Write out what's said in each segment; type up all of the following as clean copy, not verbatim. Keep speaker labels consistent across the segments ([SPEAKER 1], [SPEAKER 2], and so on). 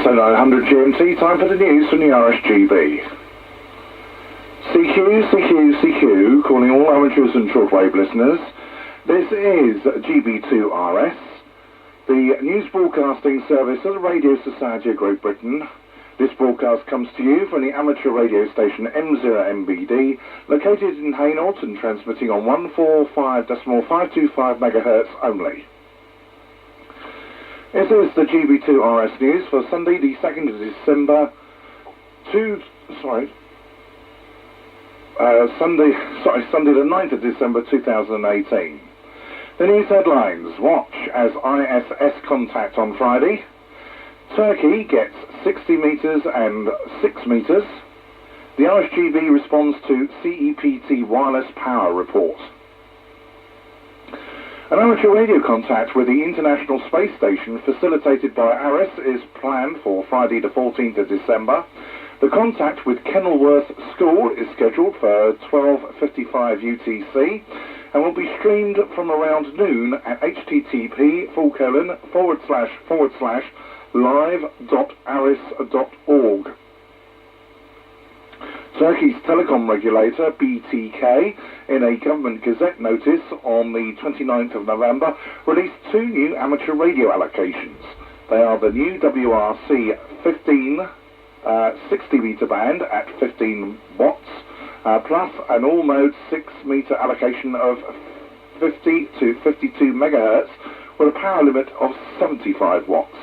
[SPEAKER 1] So 900 GMT, time for the news from the RSGB. CQ, calling all amateurs and shortwave listeners. This is GB2RS, the news broadcasting service of the Radio Society of Great Britain. This broadcast comes to you from the amateur radio station M0MBD, located in Hainault and transmitting on 145.525 MHz only. This is the GB2RS news for Sunday the 2nd of December, Sunday the 9th of December 2018. The news headlines: watch as ISS contact on Friday. Turkey gets 60 metres and 6 metres. The RSGB responds to CEPT wireless power report. An amateur radio contact with the International Space Station facilitated by ARIS is planned for Friday the 14th of December. The contact with Kenilworth School is scheduled for 12:55 UTC and will be streamed from around noon at http://live.aris.org. Turkey's telecom regulator, BTK, in a government gazette notice on the 29th of November, released 2 new amateur radio allocations. They are the new WRC 15 60 metre band at 15 watts, plus an all-mode 6 metre allocation of 50 to 52 megahertz with a power limit of 75 watts.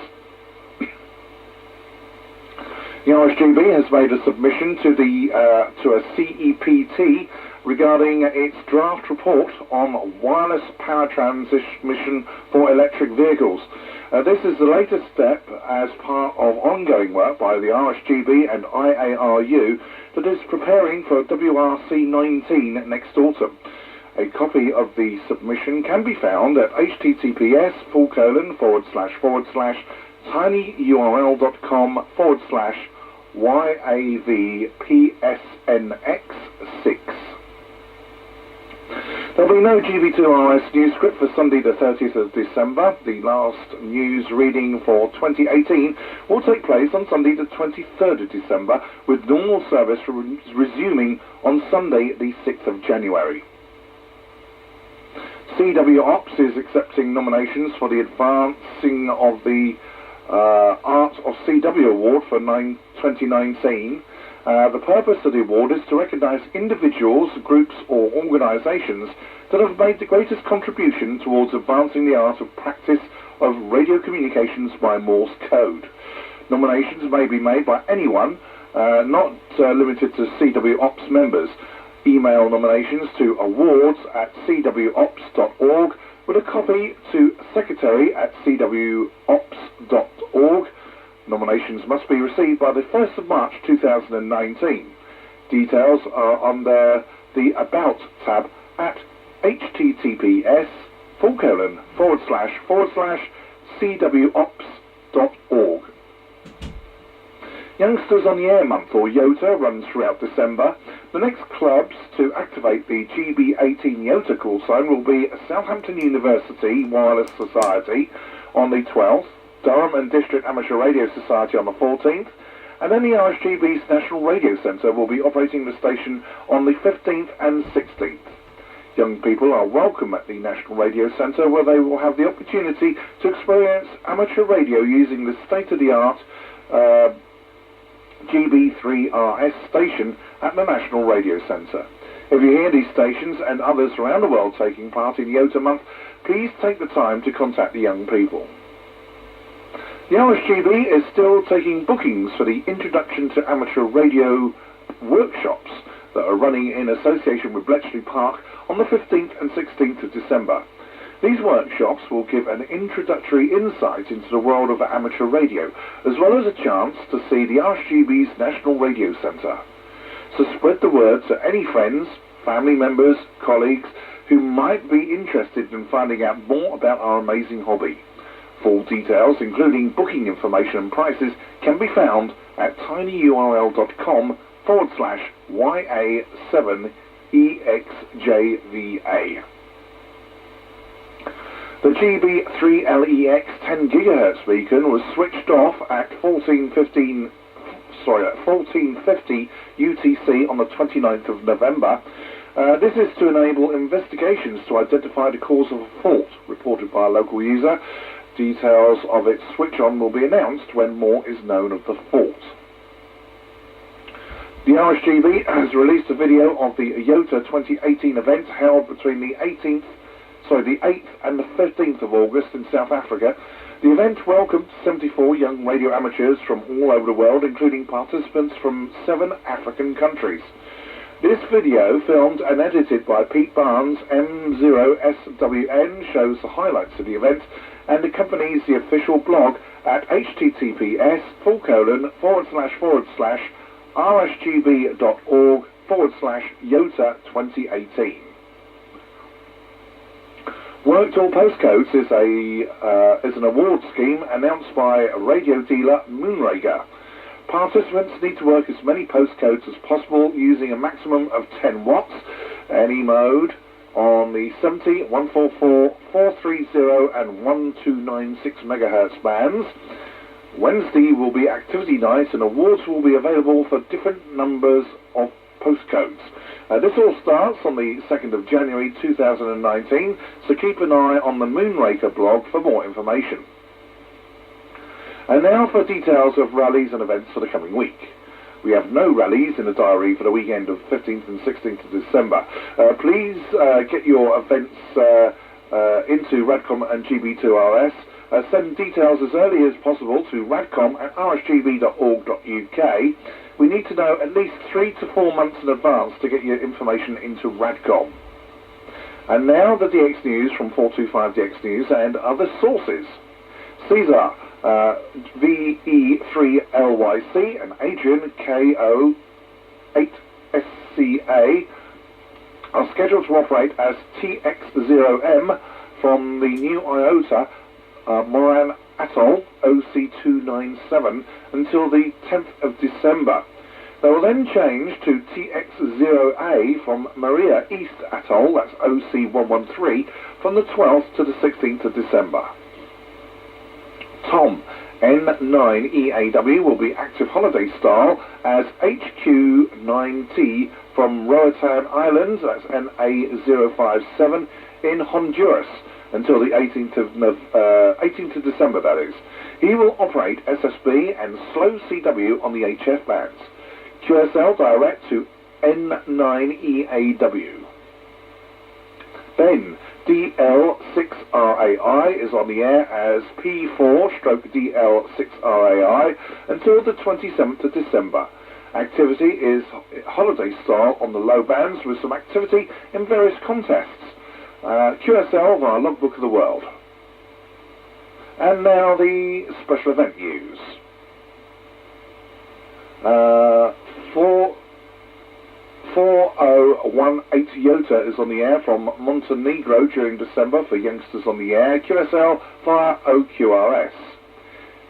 [SPEAKER 1] The RSGB has made a submission to a CEPT regarding its draft report on wireless power transmission for electric vehicles. This is the latest step as part of ongoing work by the RSGB and IARU that is preparing for WRC 19 next autumn. A copy of the submission can be found at https://tinyurl.com/YAVPSNX6. There will be no GB2RS news script for Sunday the 30th of December. The last news reading for 2018 will take place on Sunday the 23rd of December, with normal service resuming on Sunday the 6th of January. CW Ops is accepting nominations for the Advancing of the Art of CW Award for 2019. The purpose of the award is to recognise individuals, groups or organisations that have made the greatest contribution towards advancing the art of practice of radio communications by Morse code. Nominations may be made by anyone, not limited to CW Ops members. Email nominations to awards@cwops.org with a copy to secretary@cwops.org. Nominations must be received by the 1st of March 2019. Details are under the About tab at https://cwops.org. Youngsters on the Air Month, or YOTA, runs throughout December. The next clubs to activate the GB18 YOTA call sign will be Southampton University Wireless Society on the 12th, Durham and District Amateur Radio Society on the 14th, and then the RSGB's National Radio Centre will be operating the station on the 15th and 16th. Young people are welcome at the National Radio Centre, where they will have the opportunity to experience amateur radio using the state-of-the-art GB3RS station at the National Radio Centre. If you hear these stations and others around the world taking part in YOTA Month, please take the time to contact the young people. The RSGB is still taking bookings for the Introduction to Amateur Radio workshops that are running in association with Bletchley Park on the 15th and 16th of December. These workshops will give an introductory insight into the world of amateur radio, as well as a chance to see the RSGB's National Radio Centre. So spread the word to any friends, family members, colleagues who might be interested in finding out more about our amazing hobby. Full details, including booking information and prices, can be found at tinyurl.com/YA7EXJVA. The GB3LEX 10 GHz beacon was switched off at 1450 UTC on the 29th of November. This is to enable investigations to identify the cause of a fault reported by a local user. Details of its switch on will be announced when more is known of the fault. The RSGB has released a video of the IOTA 2018 event held between the 8th and the 15th of August in South Africa. The event welcomed 74 young radio amateurs from all over the world, including participants from 7 African countries. This video, filmed and edited by Pete Barnes, M0SWN, shows the highlights of the event and accompanies the official blog at https://rsgb.org/IOTA 2018. Work to All Postcodes is an award scheme announced by radio dealer Moonraker. Participants need to work as many postcodes as possible using a maximum of 10 watts, any mode, on the 70, 144, 430 and 1296 MHz bands. Wednesday will be activity night and awards will be available for different numbers of postcodes. This all starts on the 2nd of January 2019, so keep an eye on the Moonraker blog for more information. And now for details of rallies and events for the coming week. We have no rallies in the diary for the weekend of 15th and 16th of December. Please get your events into Radcom and GB2RS. Send details as early as possible to radcom@rsgb.org.uk. We need to know at least 3 to 4 months in advance to get your information into Radcom. And now the DX News from 425 DX News and other sources. Caesar, VE3LYC, and Adrian, KO8SCA, are scheduled to operate as TX0M from the new IOTA Moran Atoll OC297 until the 10th of December. They will then change to TX0A from Maria East Atoll, that's OC113, from the 12th to the 16th of December. Tom, N9EAW, will be active holiday style as HQ9T from Roatan Island, that's NA057, in Honduras, until the 18th of December, that is. He will operate SSB and slow CW on the HF bands. QSL direct to N9EAW. Ben, DL6RAI, is on the air as P4/DL6RAI until the 27th of December. Activity is holiday style on the low bands with some activity in various contests. QSL via Logbook of the World. And now the special event news. 4018 IOTA is on the air from Montenegro during December for youngsters on the air. QSL via OQRS.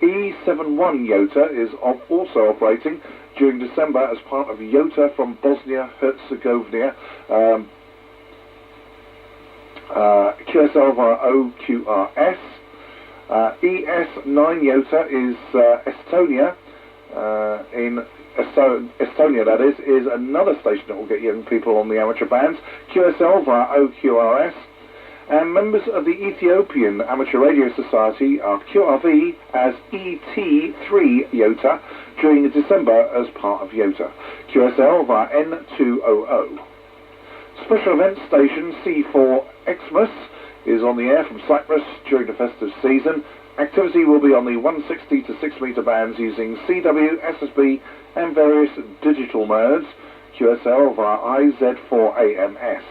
[SPEAKER 1] E71 IOTA is also operating during December as part of IOTA from Bosnia-Herzegovina. QSL via OQRS. ES9 IOTA is Estonia. In Estonia, that is another station that will get young people on the amateur bands. QSL via OQRS. And members of the Ethiopian Amateur Radio Society are QRV as ET3 IOTA during December as part of IOTA. QSL via N200. Special event station C4 Xmas is on the air from Cyprus during the festive season. Activity will be on the 160 to 6 meter bands using CW, SSB and various digital modes. QSL via IZ4AMS.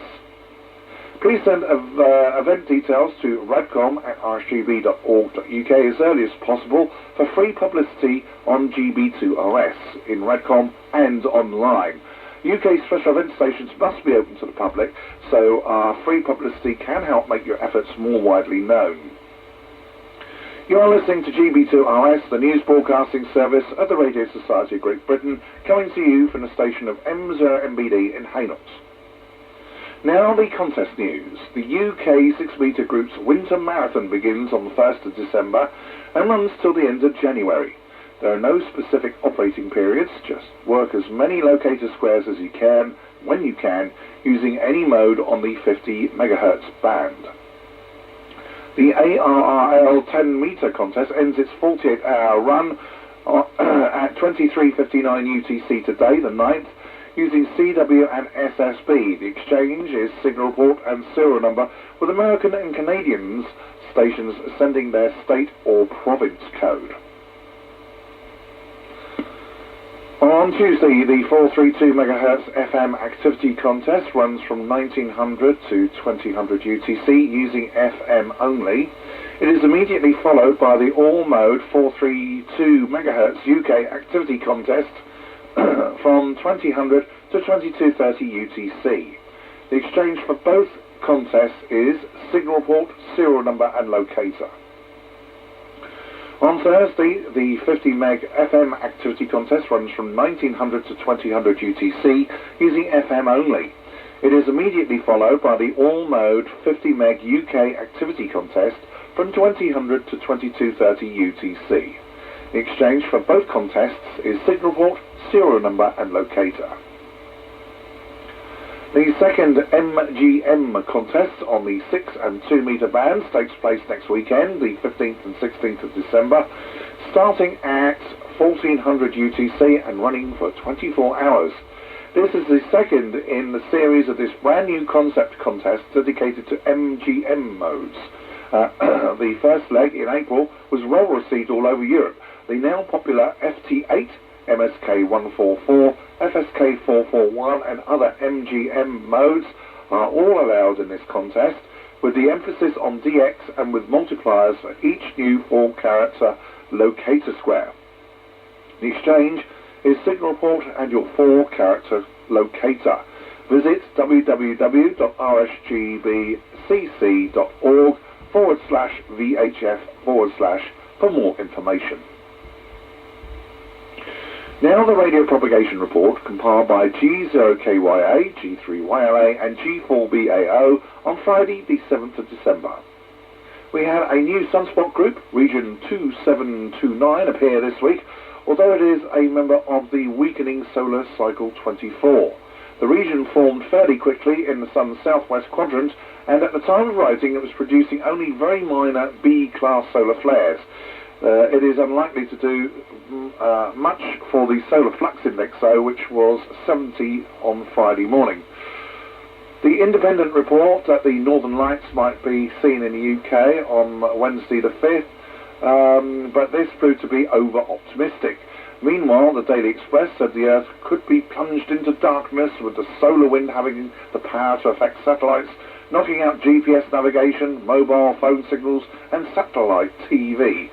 [SPEAKER 1] Please send event details to radcom@rsgb.org.uk as early as possible for free publicity on GB2RS in Radcom and online. UK special event stations must be open to the public, so our free publicity can help make your efforts more widely known. You are listening to GB2RS, the news broadcasting service of the Radio Society of Great Britain, coming to you from the station of M0MBD in Hainault. Now the contest news. The UK 6-metre group's winter marathon begins on the 1st of December and runs till the end of January. There are no specific operating periods, just work as many locator squares as you can, when you can, using any mode on the 50 MHz band. The ARRL 10-metre contest ends its 48-hour run at 23:59 UTC today, the 9th, using CW and SSB. The exchange is signal port and serial number, with American and Canadian stations sending their state or province code. On Tuesday, the 432 MHz FM activity contest runs from 1900 to 2000 UTC using FM only. It is immediately followed by the all-mode 432 MHz UK activity contest from 2000 to 2230 UTC. The exchange for both contests is signal port, serial number and locator. On Thursday, the 50 meg FM activity contest runs from 1900 to 2000 UTC using FM only. It is immediately followed by the all-mode 50 meg UK activity contest from 2000 to 2230 UTC. The exchange for both contests is signal port, serial number and locator. The second MGM contest on the 6 and 2 metre bands takes place next weekend, the 15th and 16th of December, starting at 1400 UTC and running for 24 hours. This is the second in the series of this brand new concept contest dedicated to MGM modes. The first leg in April was well received all over Europe. The now popular FT8, MSK 144, FSK 441 and other MGM modes are all allowed in this contest, with the emphasis on DX and with multipliers for each new 4-character locator square. The exchange is signal port and your 4-character locator. Visit www.rsgbcc.org/VHF/ for more information. Now the radio propagation report compiled by G0KYA, G3YLA and G4BAO on Friday the 7th of December. We had a new sunspot group, region 2729, appear this week, although it is a member of the weakening solar cycle 24. The region formed fairly quickly in the sun's southwest quadrant, and at the time of writing it was producing only very minor B-class solar flares. It is unlikely to do much for the solar flux index, though, which was 70 on Friday morning. The independent report that the Northern Lights might be seen in the UK on Wednesday the 5th, but this proved to be over-optimistic. Meanwhile, the Daily Express said the Earth could be plunged into darkness, with the solar wind having the power to affect satellites, knocking out GPS navigation, mobile phone signals and satellite TV.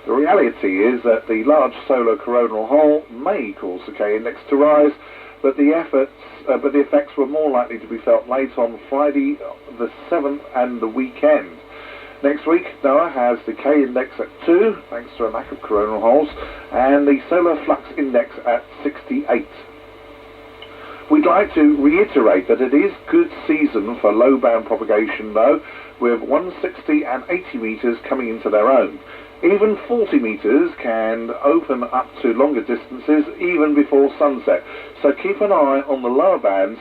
[SPEAKER 1] The reality is that the large solar coronal hole may cause the K-index to rise, but the effects were more likely to be felt late on Friday the 7th and the weekend. Next week, NOAA has the K-index at 2, thanks to a lack of coronal holes, and the solar flux index at 68. We'd like to reiterate that it is good season for low-band propagation, though, with 160 and 80 metres coming into their own. Even 40 metres can open up to longer distances even before sunset, so keep an eye on the lower bands.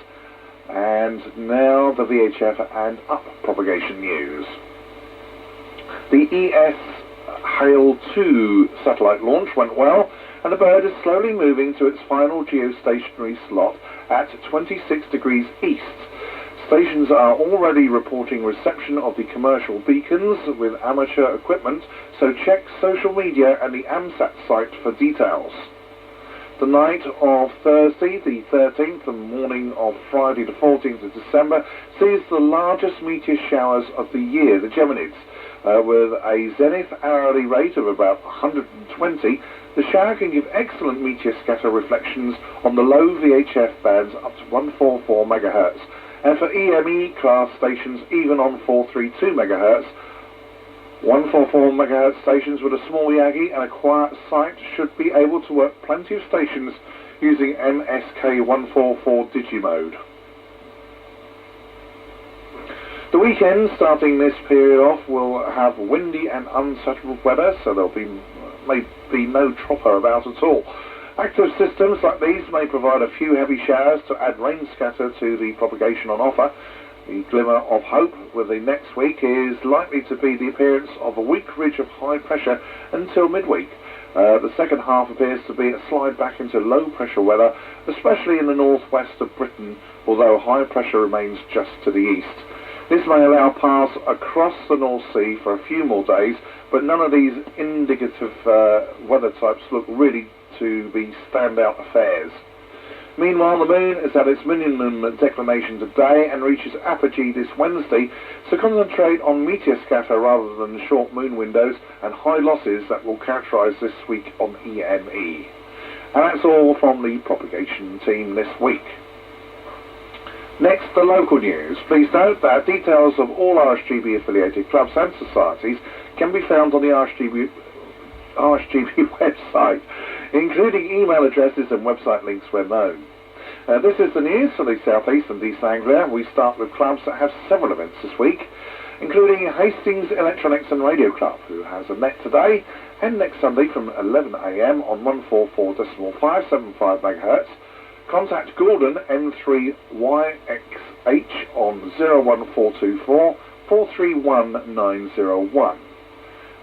[SPEAKER 1] And now the VHF and up propagation news. The ES Hale 2 satellite launch went well, and the bird is slowly moving to its final geostationary slot at 26 degrees east. Stations are already reporting reception of the commercial beacons with amateur equipment, so check social media and the AMSAT site for details. The night of Thursday the 13th and morning of Friday the 14th of December sees the largest meteor showers of the year, the Geminids. With a zenith hourly rate of about 120, the shower can give excellent meteor scatter reflections on the low VHF bands up to 144 MHz. And for EME class stations, even on 432 MHz, 144 MHz stations with a small Yagi and a quiet site should be able to work plenty of stations using MSK 144 Digimode. The weekend, starting this period off, will have windy and unsettled weather, so may be no tropper about at all. Active systems like these may provide a few heavy showers to add rain scatter to the propagation on offer. The glimmer of hope with the next week is likely to be the appearance of a weak ridge of high pressure until midweek. The second half appears to be a slide back into low pressure weather, especially in the northwest of Britain, although high pressure remains just to the east. This may allow pass across the North Sea for a few more days, but none of these indicative weather types look really to be standout affairs. Meanwhile, the moon is at its minimum declination today and reaches apogee this Wednesday, so concentrate on meteor scatter rather than short moon windows and high losses that will characterise this week on EME. And that's all from the propagation team this week. Next, the local news. Please note that details of all RSGB affiliated clubs and societies can be found on the RSGB website, including email addresses and website links where known. This is the news for the South East and East Anglia. We start with clubs that have several events this week, including Hastings Electronics and Radio Club, who has a net today and next Sunday from 11 AM on 144.575 MHz. Contact Gordon M3YXH on 01424 431901.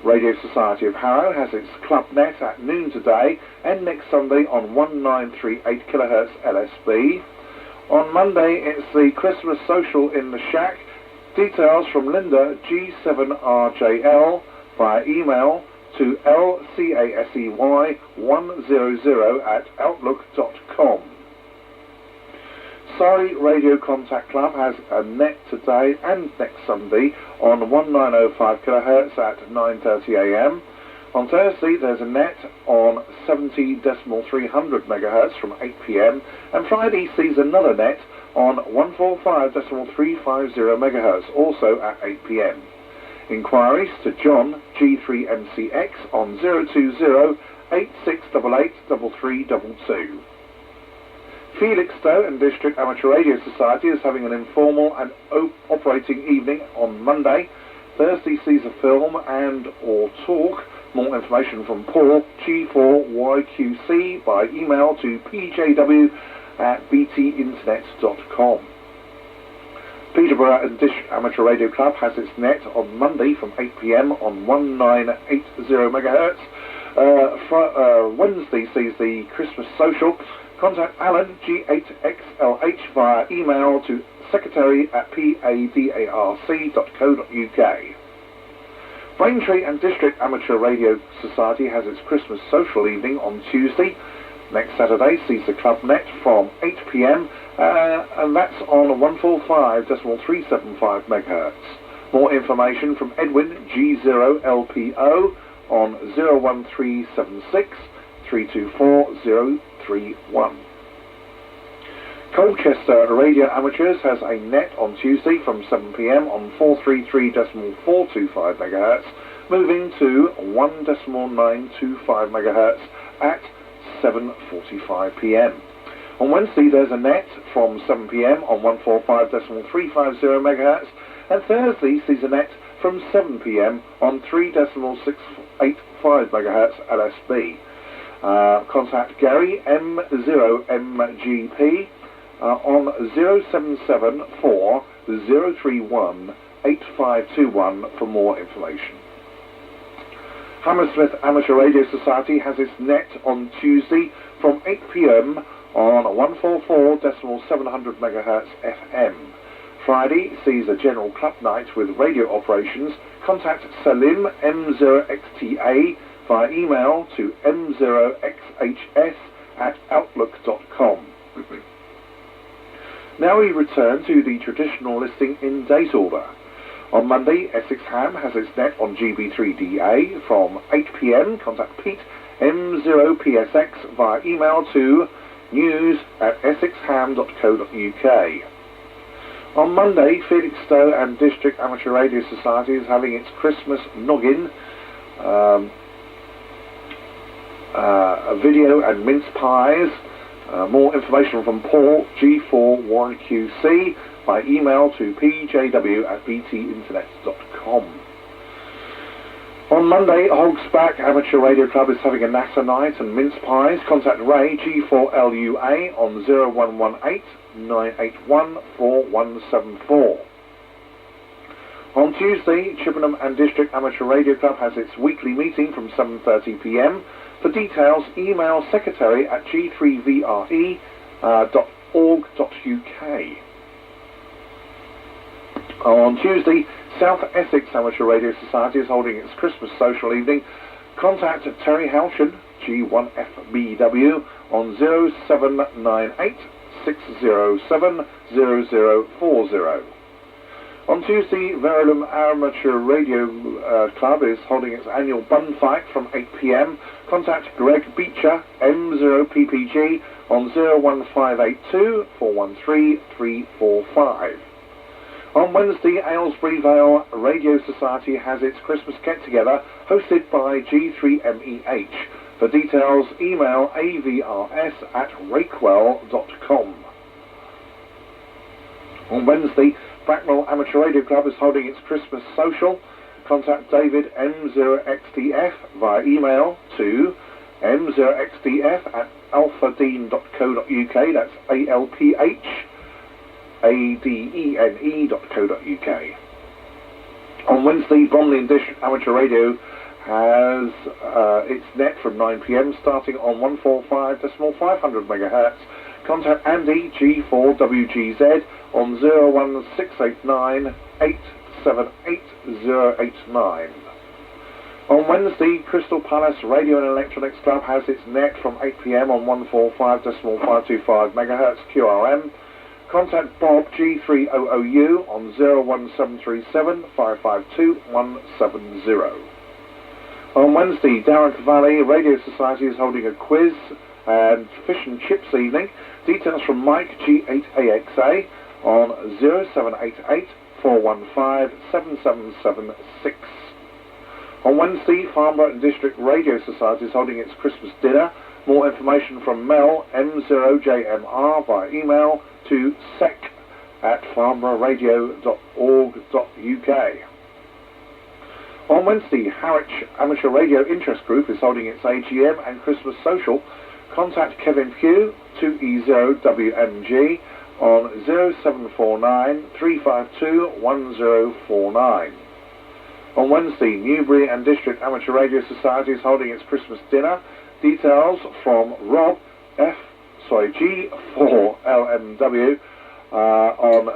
[SPEAKER 1] Radio Society of Harrow has its club net at noon today and next Sunday on 1938 kHz LSB. On Monday it's the Christmas social in the Shack. Details from Linda G7RJL via email to lcasey100@outlook.com. Surrey Radio Contact Club has a net today and next Sunday on 1905 kHz at 9:30 AM. On Thursday there's a net on 70.300 MHz from 8 PM, and Friday sees another net on 145.350 MHz, also at 8 PM. Inquiries to John G3MCX on 020 8688 3322. Felixstowe and District Amateur Radio Society is having an informal and operating evening on Monday. Thursday sees a film and or talk. More information from Paul G4YQC by email to pjw@btinternet.com. Peterborough and District Amateur Radio Club has its net on Monday from 8 PM on 1980 MHz. Wednesday sees the Christmas social. Contact Alan G8XLH via email to secretary@padarc.co.uk. Braintree and District Amateur Radio Society has its Christmas social evening on Tuesday. Next Saturday sees the club net from 8 PM and that's on 145.375 MHz. More information from Edwin G0LPO on 01376 324 031. Colchester Radio Amateurs has a net on Tuesday from 7 PM on 433.425 MHz, moving to 1.925 MHz at 7:45 PM. On Wednesday there's a net from 7 PM on 145.350 MHz, and Thursday sees a net from 7 PM on 3.685 MHz LSB. Contact Gary M0MGP on 0774 031 8521 for more information. Hammersmith Amateur Radio Society has its net on Tuesday from 8 PM on 144.700 MHz FM. Friday sees a general club night with radio operations. Contact Salim M0XTA via email to m0xhs@outlook.com. Now we return to the traditional listing in date order. On Monday, Essex Ham has its net on GB3DA from 8 PM. Contact Pete M0PSX via email to news@essexham.co.uk. On Monday, Felixstowe and District Amateur Radio Society is having its Christmas noggin, a video and mince pies. More information from Paul G4YQC by email to pjw@btinternet.com. On Monday, Hogsback Amateur Radio Club is having a natter night and mince pies. Contact Ray, G4LUA, on 0118 981 4174. On Tuesday, Chippenham and District Amateur Radio Club has its weekly meeting from 7:30 p.m. For details, email secretary@g3vre.org.uk. On Tuesday, South Essex Amateur Radio Society is holding its Christmas social evening. Contact Terry Halchin, G1FBW, on 0798 607 0040. On Tuesday, Verulam Amateur Radio Club is holding its annual bun fight from 8 p.m. Contact Greg Beecher, M0PPG, on 01582 413 345. On Wednesday, Aylesbury Vale Radio Society has its Christmas get-together, hosted by G3MEH. For details, email avrs@rakewell.com. On Wednesday, Bracknell Amateur Radio Club is holding its Christmas social. Contact David M0XDF via email to m0xdf@alphadene.co.uk. That's alphadene.co.uk. On Wednesday, Bromley and District Amateur Radio has its net from 9 p.m. starting on 145.500 MHz. Contact Andy, G4WGZ, on 01689 878 089. On Wednesday, Crystal Palace Radio and Electronics Club has its net from 8 p.m. on 145.525 MHz QRM. Contact Bob, G3OOU, on 01737 552 170. On Wednesday, Darren Valley Radio Society is holding a quiz and fish and chips evening. Details from Mike, G8AXA, on 0788 415 7776. On Wednesday, Farnborough and District Radio Society is holding its Christmas dinner. More information from Mel, M0JMR, via email to sec@farnboroughradio.org.uk. On Wednesday, Harwich Amateur Radio Interest Group is holding its AGM and Christmas social. Contact Kevin Pugh, 2E0WMG, on 0749 352 1049. On Wednesday, Newbury and District Amateur Radio Society is holding its Christmas dinner. Details from Rob, G4LMW, on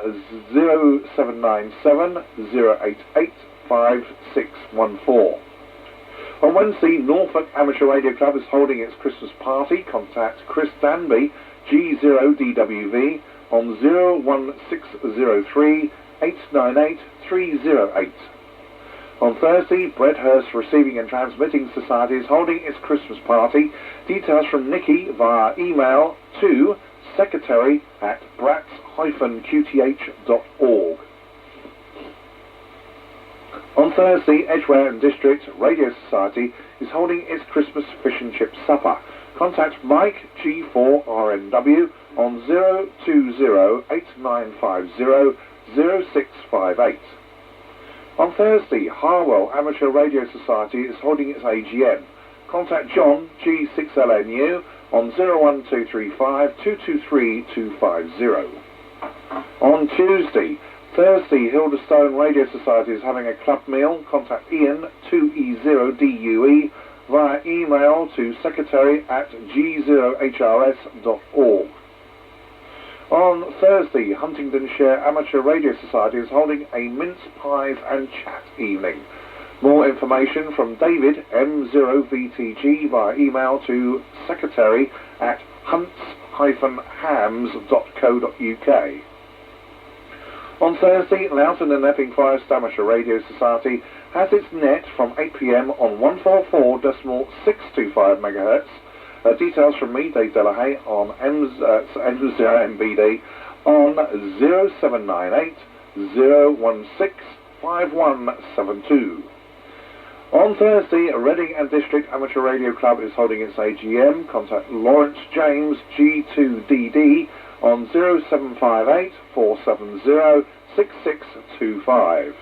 [SPEAKER 1] 0797 088 5614. On Wednesday, Norfolk Amateur Radio Club is holding its Christmas party. Contact Chris Danby, G0DWV, on 01603 898 308. On Thursday, Bredhurst Receiving and Transmitting Society is holding its Christmas party. Details from Nikki via email to secretary@brats-qth.org. On Thursday, Edgware and District Radio Society is holding its Christmas fish and chip supper. Contact Mike, G4RNW, on 020 8950 0658. On Thursday, Harwell Amateur Radio Society is holding its AGM. Contact John, G6LNU, on 01235 223 250. On Tuesday, Thursday, Hilderstone Radio Society is having a club meal. Contact Ian, 2E0DUE, via email to secretary@g0hrs.org. On Thursday, Huntingdonshire Amateur Radio Society is holding a mince pies and chat evening. More information from David, M0VTG, via email to secretary@hunts-hams.co.uk. On Thursday, Loughton and Epping Forest Amateur Radio Society has its net from 8 p.m. on 144.625 MHz. Details from me, Dave Delahaye, on M0MBD on 0798 016 5172. On Thursday, Reading and District Amateur Radio Club is holding its AGM. Contact Lawrence James, G2DD, on 0758 470 6625.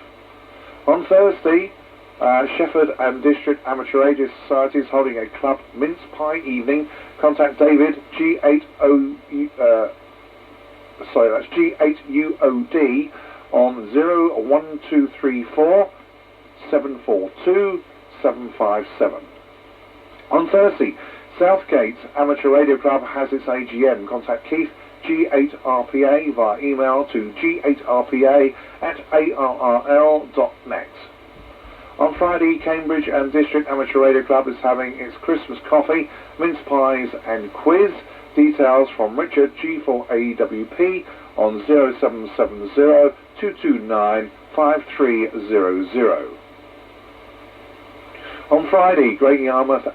[SPEAKER 1] On Thursday, Shefford and District Amateur Radio Society is holding a club mince pie evening. Contact David G8UOD on 01234 742 757. On Thursday, Southgate Amateur Radio Club has its AGM. Contact Keith G8RPA via email to g8rpa@arrl.net. On Friday, Cambridge and District Amateur Radio Club is having its Christmas coffee, mince pies and quiz. Details from Richard G4AWP on 0770 229 5300. On Friday, Great Yarmouth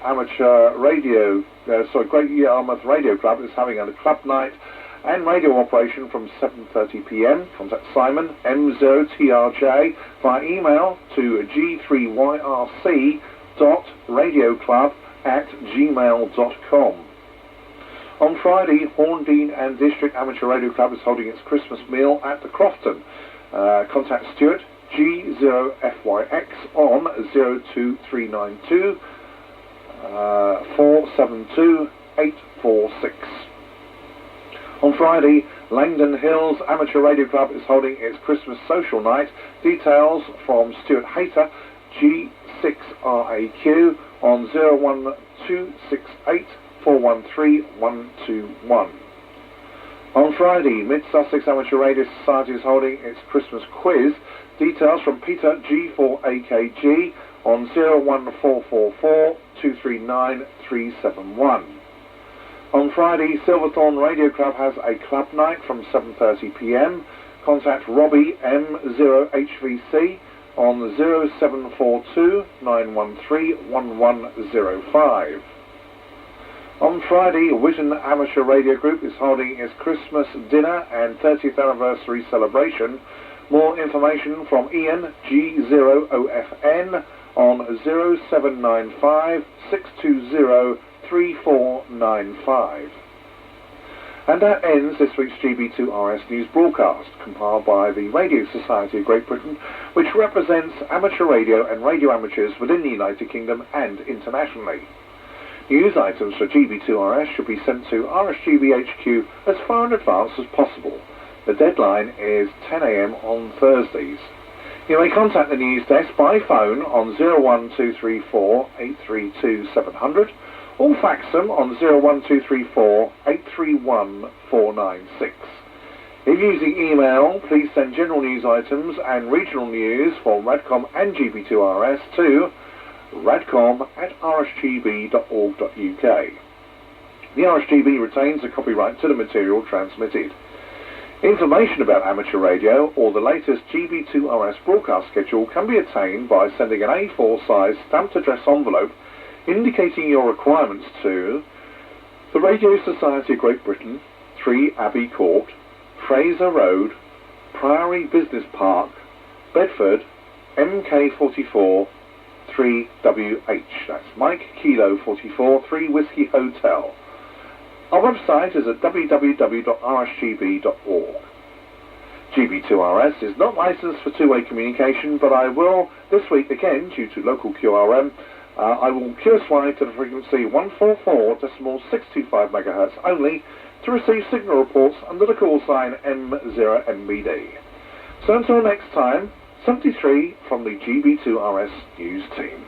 [SPEAKER 1] Radio Club is having a club night and radio operation from 7:30 p.m. Contact Simon M0TRJ via email to g3yrc.radioclub@gmail.com. On Friday, Horndean and District Amateur Radio Club is holding its Christmas meal at the Crofton. Contact Stuart G0FYX on 02392 472 846. On Friday, Langdon Hills Amateur Radio Club is holding its Christmas social night. Details from Stuart Hayter, G6RAQ on 01268 413 121. On Friday, Mid Sussex Amateur Radio Society is holding its Christmas quiz. Details from Peter G4AKG on 01444 239 371. On Friday, Silverthorne Radio Club has a club night from 7:30 p.m. Contact Robbie M0HVC on 0742 913 1105. On Friday, Whitton Amateur Radio Group is holding its Christmas dinner and 30th anniversary celebration. More information from Ian G0OFN on 0795 620 3495. And that ends this week's GB2RS News broadcast, compiled by the Radio Society of Great Britain, which represents amateur radio and radio amateurs within the United Kingdom and internationally. News items for GB2RS should be sent to RSGBHQ as far in advance as possible. The deadline is 10 a.m. on Thursdays. You may contact the news desk by phone on 01234 832 700 or fax them on 01234 831 496. If using email, please send general news items and regional news for Radcom and GB2RS to radcom@rsgb.org.uk. The RSGB retains the copyright to the material transmitted. Information about amateur radio or the latest GB2RS broadcast schedule can be attained by sending an A4 size stamped address envelope indicating your requirements to the Radio Society of Great Britain, 3 Abbey Court, Fraser Road, Priory Business Park, Bedford, MK44 3WH. That's Mike Kilo 44 3 Whiskey Hotel. Our website is at www.rsgb.org. GB2RS is not licensed for two-way communication, but I will, this week again, due to local QRM, I will QSY to the frequency 144.625 MHz only to receive signal reports under the call sign M0MBD. So until next time, 73 from the GB2RS News Team.